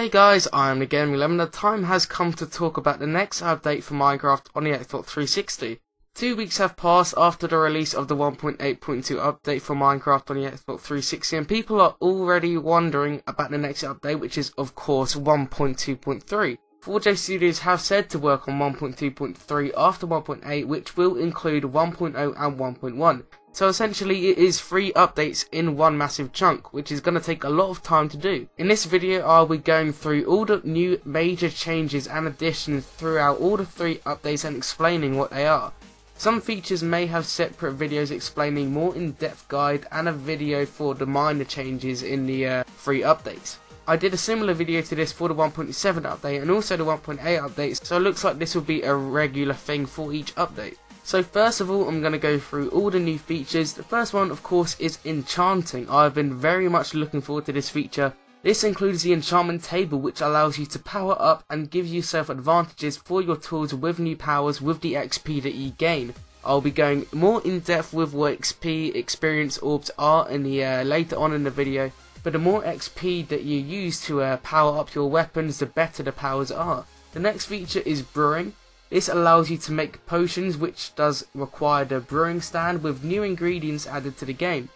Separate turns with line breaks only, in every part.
G'day guys, I'm TheGamingLemon. The time has come to talk about the next update for Minecraft on the Xbox 360. 2 weeks have passed after the release of the 1.8.2 update for Minecraft on the Xbox 360, and people are already wondering about the next update, which is of course 1.2.3. 4J Studios have said to work on 1.2.3 after 1.8, which will include 1.0 and 1.1. So essentially it is 3 updates in one massive chunk, which is going to take a lot of time to do. In this video I'll be going through all the new major changes and additions throughout all the 3 updates and explaining what they are. Some features may have separate videos explaining more in-depth guide and a video for the minor changes in the 3 updates. I did a similar video to this for the 1.7 update and also the 1.8 updates, so it looks like this will be a regular thing for each update. So first of all, I'm going to go through all the new features. The first one of course is Enchanting. I've been very much looking forward to this feature. This includes the enchantment table, which allows you to power up and give yourself advantages for your tools with new powers with the XP that you gain. I'll be going more in depth with what XP experience orbs are in the later on in the video. But the more XP that you use to power up your weapons, the better the powers are. The next feature is Brewing. This allows you to make potions, which does require the brewing stand with new ingredients added to the game.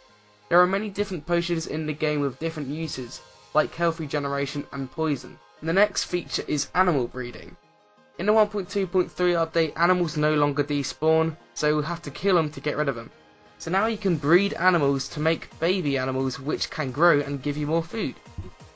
There are many different potions in the game with different uses, like health regeneration and poison. The next feature is animal breeding. In the 1.2.3 update, animals no longer despawn, so you'll have to kill them to get rid of them. So now you can breed animals to make baby animals which can grow and give you more food.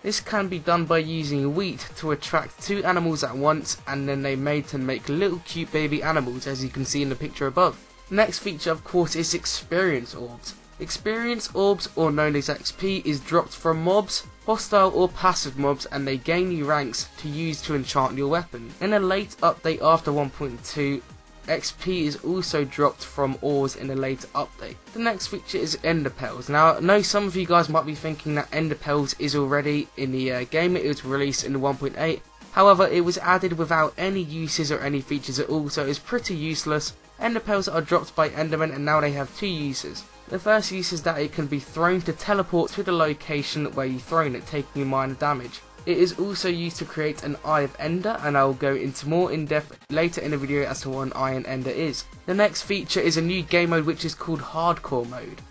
This can be done by using wheat to attract 2 animals at once, and then they mate and make little cute baby animals, as you can see in the picture above. The next feature of course is Experience Orbs. Experience Orbs, or known as XP, is dropped from mobs, hostile or passive mobs, and they gain new ranks to use to enchant your weapon. In a late update after 1.2, XP is also dropped from ores in a later update. The next feature is Ender Pearls. Now I know some of you guys might be thinking that Ender Pearls is already in the game. It was released in the 1.8. However, it was added without any uses or any features at all, so it's pretty useless. Ender Pearls are dropped by Endermen, and now they have 2 uses. The first use is that it can be thrown to teleport to the location where you've thrown it, taking minor damage. It is also used to create an Eye of Ender, and I will go into more in depth later in the video as to what an Eye and Ender is. The next feature is a new game mode which is called Hardcore Mode.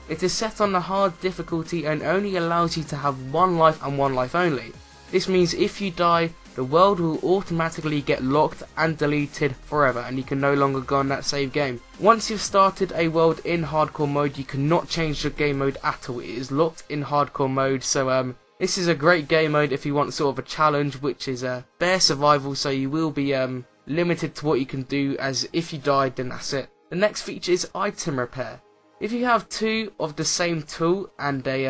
It is set on the hard difficulty and only allows you to have 1 life and 1 life only. This means if you die, the world will automatically get locked and deleted forever, and you can no longer go on that save game. Once you've started a world in Hardcore Mode, you cannot change the game mode at all. It is locked in Hardcore Mode, so this is a great game mode if you want sort of a challenge, which is bare survival, so you will be limited to what you can do, as if you died then that's it. The next feature is Item Repair. If you have 2 of the same tool and they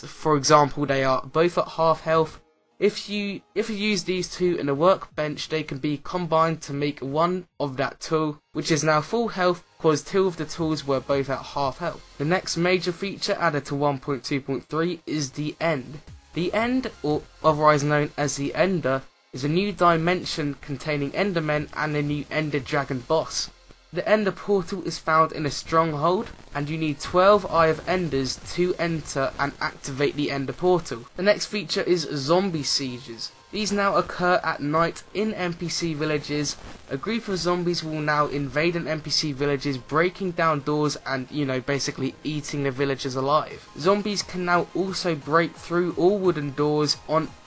for example they are both at half health, if you use these 2 in a workbench, they can be combined to make 1 of that tool, which is now full health, because 2 of the tools were both at half health. The next major feature added to 1.2.3 is the End. The End, or otherwise known as the Ender, is a new dimension containing Endermen and a new ENDERDRAGON boss. The Ender portal is found in a stronghold, and you need 12 Eye of Enders to enter and activate the Ender portal. The next feature is Zombie Sieges. These now occur at night in NPC villages. A group of zombies will now invade an NPC villages, breaking down doors and, basically eating the villagers alive. Zombies can now also break through all wooden doors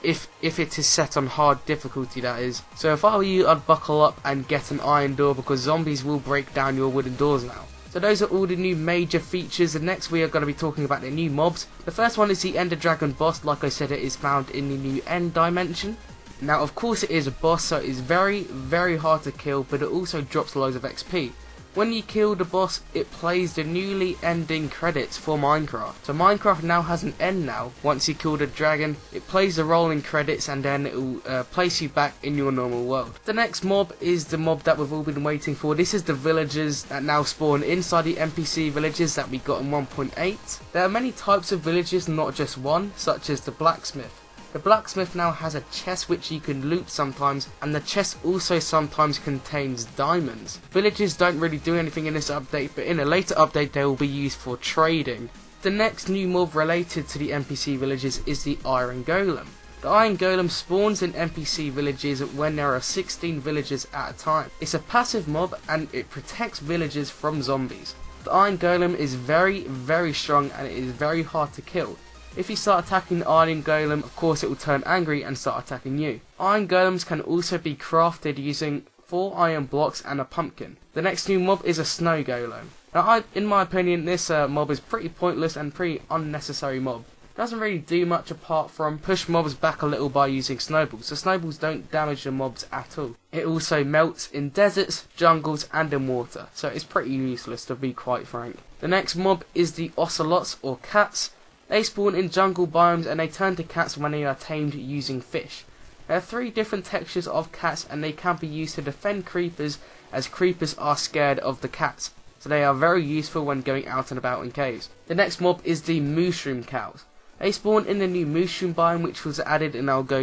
if it is set on hard difficulty, that is. So if I were you, I'd buckle up and get an iron door, because zombies will break down your wooden doors now. So those are all the new major features, and next we are going to be talking about the new mobs. The first one is the ENDERDRAGON boss. Like I said, it is found in the new End dimension. Now of course it is a boss, so it is very, very hard to kill, but it also drops loads of XP. When you kill the boss, it plays the newly ending credits for Minecraft. So Minecraft now has an end now. Once you kill the dragon, it plays the rolling credits, and then it will place you back in your normal world. The next mob is the mob that we've all been waiting for. This is the villagers that now spawn inside the NPC villages that we got in 1.8. There are many types of villages, not just one, such as the blacksmith. The blacksmith now has a chest which you can loot sometimes, and the chest also sometimes contains diamonds. Villages don't really do anything in this update, but in a later update they will be used for trading. The next new mob related to the NPC villages is the Iron Golem. The Iron Golem spawns in NPC villages when there are 16 villagers at a time. It's a passive mob and it protects villagers from zombies. The Iron Golem is very strong and it is very hard to kill. If you start attacking the Iron Golem, of course it will turn angry and start attacking you. Iron Golems can also be crafted using 4 iron blocks and a pumpkin. The next new mob is a Snow Golem. Now in my opinion this mob is pretty pointless and pretty unnecessary mob. Doesn't really do much apart from push mobs back a little by using snowballs. The snowballs don't damage the mobs at all. It also melts in deserts, jungles and in water, so it's pretty useless to be quite frank. The next mob is the Ocelots or cats. They spawn in jungle biomes and they turn to cats when they are tamed using fish. There are 3 different textures of cats and they can be used to defend creepers, as creepers are scared of the cats. So they are very useful when going out and about in caves. The next mob is the MOOSHROOM cows. They spawn in the new MOOSHROOM biome which was added, and I'll go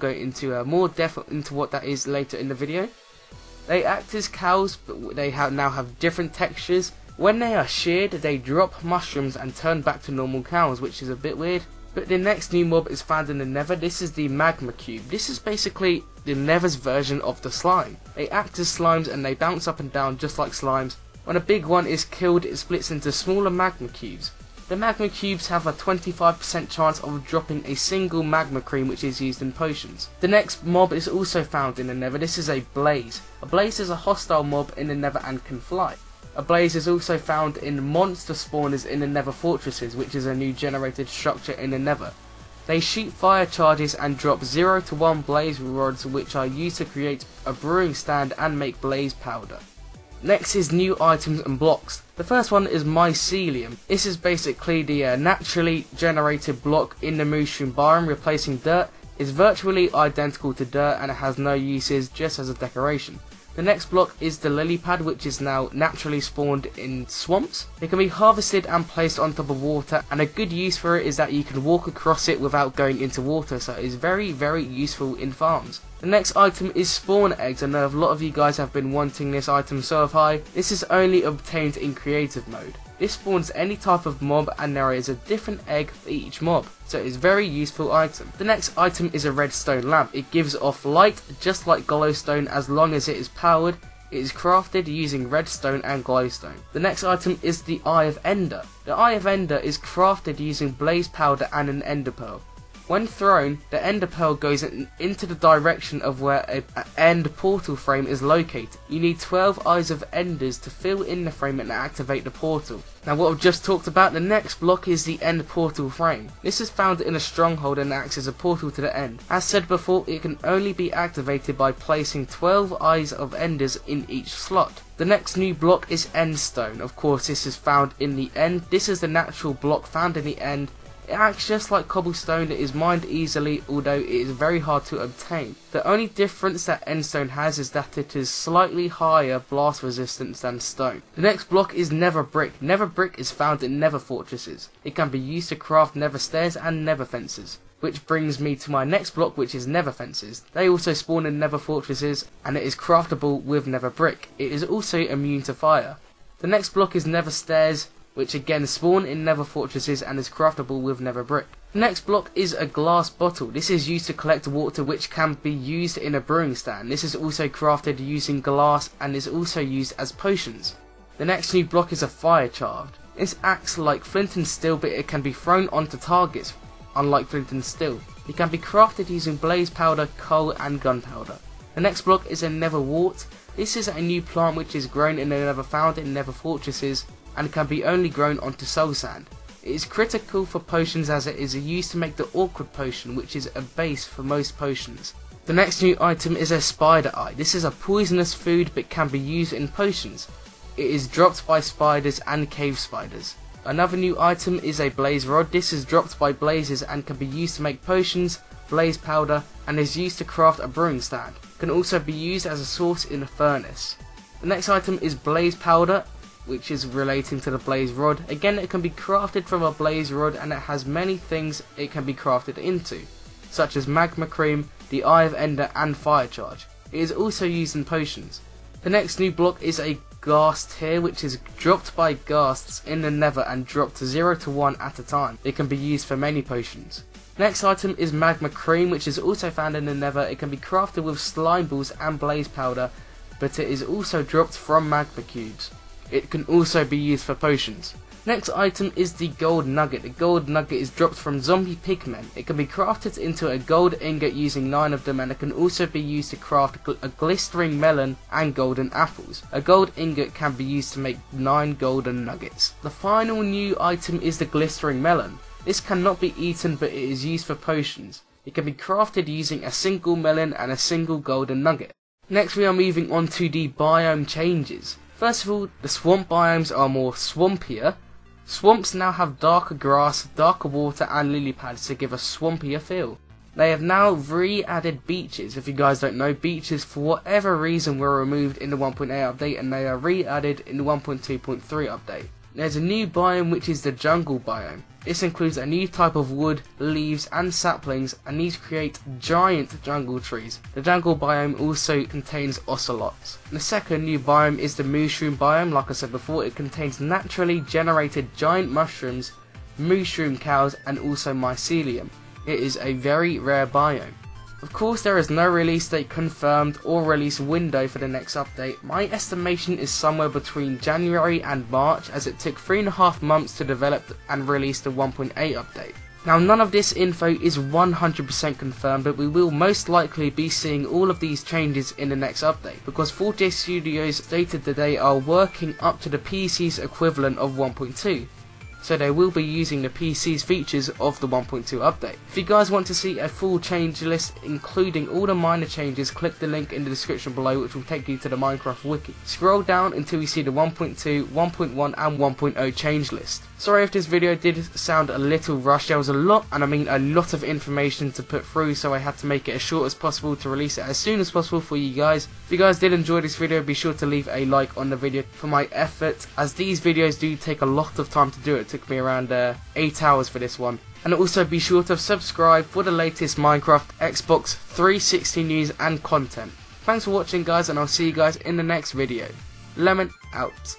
into more depth into what that is later in the video. They act as cows, but they now have different textures. When they are sheared, they drop mushrooms and turn back to normal cows, which is a bit weird. But the next new mob is found in the Nether. This is the Magma Cube. This is basically the Nether's version of the slime. They act as slimes and they bounce up and down just like slimes. When a big one is killed, it splits into smaller magma cubes. The magma cubes have a 25% chance of dropping a single magma cream which is used in potions. The next mob is also found in the Nether. This is a blaze. A blaze is a hostile mob in the Nether and can fly. A blaze is also found in monster spawners in the Nether fortresses, which is a new generated structure in the Nether. They shoot fire charges and drop 0 to 1 blaze rods which are used to create a brewing stand and make blaze powder. Next is new items and blocks. The first one is MYCELIUM. This is basically the naturally generated block in the MOOSHROOM biome, replacing dirt. It's virtually identical to dirt and it has no uses, just as a decoration. The next block is the lily pad, which is now naturally spawned in swamps. It can be harvested and placed on top of water, and a good use for it is that you can walk across it without going into water, so it is very useful in farms. The next item is spawn eggs. I know a lot of you guys have been wanting this item, so have I. This is only obtained in creative mode. This spawns any type of mob and there is a different egg for each mob, so it is a very useful item. The next item is a redstone lamp. It gives off light just like glowstone as long as it is powered. It is crafted using redstone and glowstone. The next item is the Eye of Ender. The Eye of Ender is crafted using blaze powder and an ender pearl. When thrown, the ender pearl goes into the direction of where an end portal frame is located. You need 12 eyes of enders to fill in the frame and activate the portal. Now what I've just talked about, the next block is the end portal frame. This is found in a stronghold and acts as a portal to the end. As said before, it can only be activated by placing 12 eyes of enders in each slot. The next new block is endstone. Of course this is found in the end. This is the natural block found in the end. It acts just like cobblestone. It is mined easily, although it is very hard to obtain. The only difference that endstone has is that it is slightly higher blast resistance than stone. The next block is nether brick. Nether brick is found in nether fortresses. It can be used to craft nether stairs and nether fences. Which brings me to my next block, which is nether fences. They also spawn in nether fortresses and it is craftable with nether brick. It is also immune to fire. The next block is nether stairs, which again spawn in nether fortresses and is craftable with nether brick. The next block is a glass bottle. This is used to collect water which can be used in a brewing stand. This is also crafted using glass and is also used as potions. The next new block is a fire charge. This acts like flint and steel, but it can be thrown onto targets, unlike flint and steel. It can be crafted using blaze powder, coal and gunpowder. The next block is a nether wart. This is a new plant which is grown in the nether, found in nether fortresses, and can be only grown onto soul sand. It is critical for potions as it is used to make the awkward potion, which is a base for most potions. The next new item is a spider eye. This is a poisonous food but can be used in potions. It is dropped by spiders and cave spiders. Another new item is a blaze rod. This is dropped by blazes and can be used to make potions, blaze powder, and is used to craft a brewing stand. It can also be used as a source in a furnace. The next item is blaze powder, which is relating to the blaze rod. Again, it can be crafted from a blaze rod and it has many things it can be crafted into, such as magma cream, the Eye of Ender and fire charge. It is also used in potions. The next new block is a GHAST here, which is dropped by ghasts in the nether and dropped 0 to 1 at a time. It can be used for many potions. Next item is magma cream, which is also found in the nether. It can be crafted with slime balls and blaze powder, but it is also dropped from magma cubes. It can also be used for potions. Next item is the gold nugget. The gold nugget is dropped from zombie pigmen. It can be crafted into a gold ingot using 9 of them, and it can also be used to craft a glistering melon and golden apples. A gold ingot can be used to make 9 golden nuggets. The final new item is the glistering melon. This cannot be eaten, but it is used for potions. It can be crafted using a single melon and a single golden nugget. Next we are moving on to the biome changes. First of all, the swamp biomes are more swampier. Swamps now have darker grass, darker water and lily pads to give a swampier feel. They have now re-added beaches. If you guys don't know, beaches for whatever reason were removed in the 1.8 update and they are re-added in the 1.2.3 update. There's a new biome which is the jungle biome. This includes a new type of wood, leaves and saplings, and these create giant jungle trees. The jungle biome also contains ocelots. The second new biome is the mushroom biome. Like I said before, it contains naturally generated giant mushrooms, mushroom cows and also mycelium. It is a very rare biome. Of course, there is no release date confirmed or release window for the next update. My estimation is somewhere between January and March, as it took 3.5 months to develop and release the 1.8 update. Now, none of this info is 100% confirmed, but we will most likely be seeing all of these changes in the next update, because 4J Studios stated that they are working up to the PC's equivalent of 1.2. So they will be using the PC's features of the 1.2 update. If you guys want to see a full change list including all the minor changes, click the link in the description below, which will take you to the Minecraft wiki. Scroll down until you see the 1.2, 1.1 and 1.0 change list. Sorry if this video did sound a little rushed. There was a lot, and I mean a lot of information to put through, so I had to make it as short as possible to release it as soon as possible for you guys. If you guys did enjoy this video, be sure to leave a like on the video for my effort, as these videos do take a lot of time to do. It took me around 8 hours for this one. And also be sure to subscribe for the latest Minecraft, Xbox 360 news and content. Thanks for watching guys, and I'll see you guys in the next video. Lemon out.